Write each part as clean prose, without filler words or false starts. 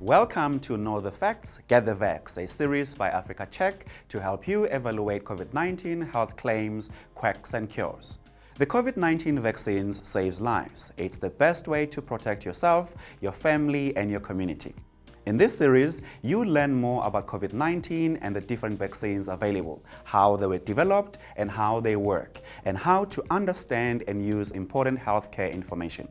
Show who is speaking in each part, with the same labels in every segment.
Speaker 1: Welcome to Know the Facts, Get the Vax, a series by Africa Check to help you evaluate COVID-19 health claims, quacks and cures. The COVID-19 vaccines saves lives. It's the best way to protect yourself, your family and your community. In this series, you learn more about COVID-19 and the different vaccines available, how they were developed and how they work, and how to understand and use important healthcare information.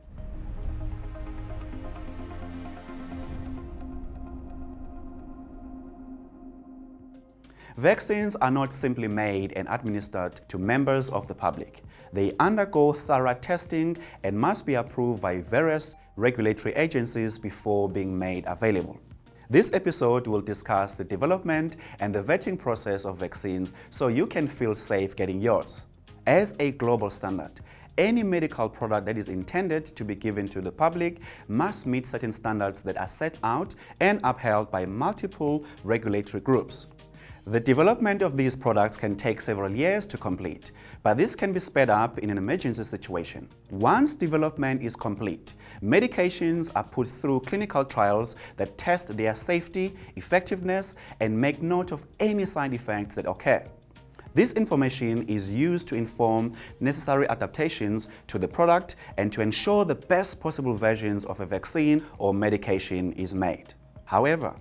Speaker 1: Vaccines are not simply made and administered to members of the public. They undergo thorough testing and must be approved by various regulatory agencies before being made available. This episode will discuss the development and the vetting process of vaccines so you can feel safe getting yours. As a global standard, any medical product that is intended to be given to the public must meet certain standards that are set out and upheld by multiple regulatory groups. The development of these products can take several years to complete, but this can be sped up in an emergency situation. Once development is complete, medications are put through clinical trials that test their safety, effectiveness, and make note of any side effects that occur. This information is used to inform necessary adaptations to the product and to ensure the best possible versions of a vaccine or medication is made. However,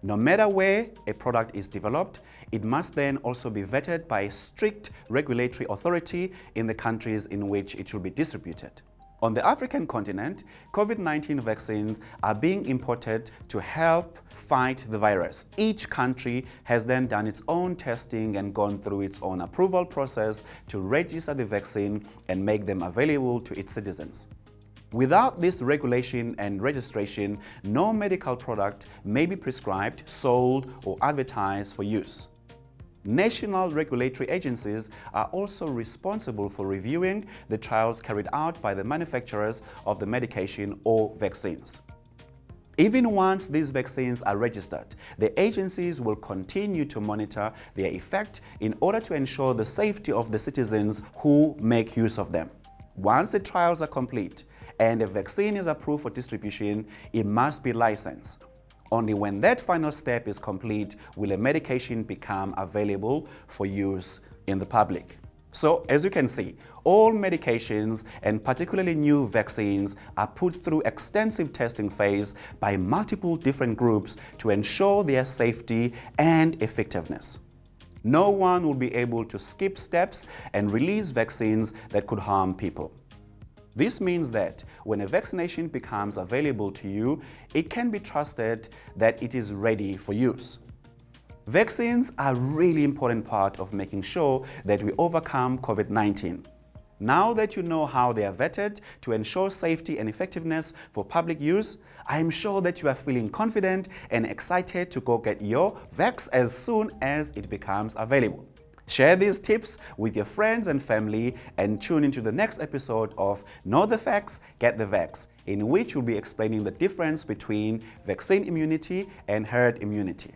Speaker 1: no matter where a product is developed, it must then also be vetted by a strict regulatory authority in the countries in which it will be distributed. On the African continent, COVID-19 vaccines are being imported to help fight the virus. Each country has then done its own testing and gone through its own approval process to register the vaccine and make them available to its citizens. Without this regulation and registration, no medical product may be prescribed, sold, or advertised for use. National regulatory agencies are also responsible for reviewing the trials carried out by the manufacturers of the medication or vaccines. Even once these vaccines are registered, the agencies will continue to monitor their effect in order to ensure the safety of the citizens who make use of them. Once the trials are complete and a vaccine is approved for distribution, it must be licensed. Only when that final step is complete will a medication become available for use in the public. So, as you can see, all medications and particularly new vaccines are put through extensive testing phase by multiple different groups to ensure their safety and effectiveness. No one will be able to skip steps and release vaccines that could harm people. This means that when a vaccination becomes available to you, it can be trusted that it is ready for use. Vaccines are a really important part of making sure that we overcome COVID-19. Now that you know how they are vetted to ensure safety and effectiveness for public use, I am sure that you are feeling confident and excited to go get your vax as soon as it becomes available. Share these tips with your friends and family and tune into the next episode of Know the Facts, Get the Vax, in which we'll be explaining the difference between vaccine immunity and herd immunity.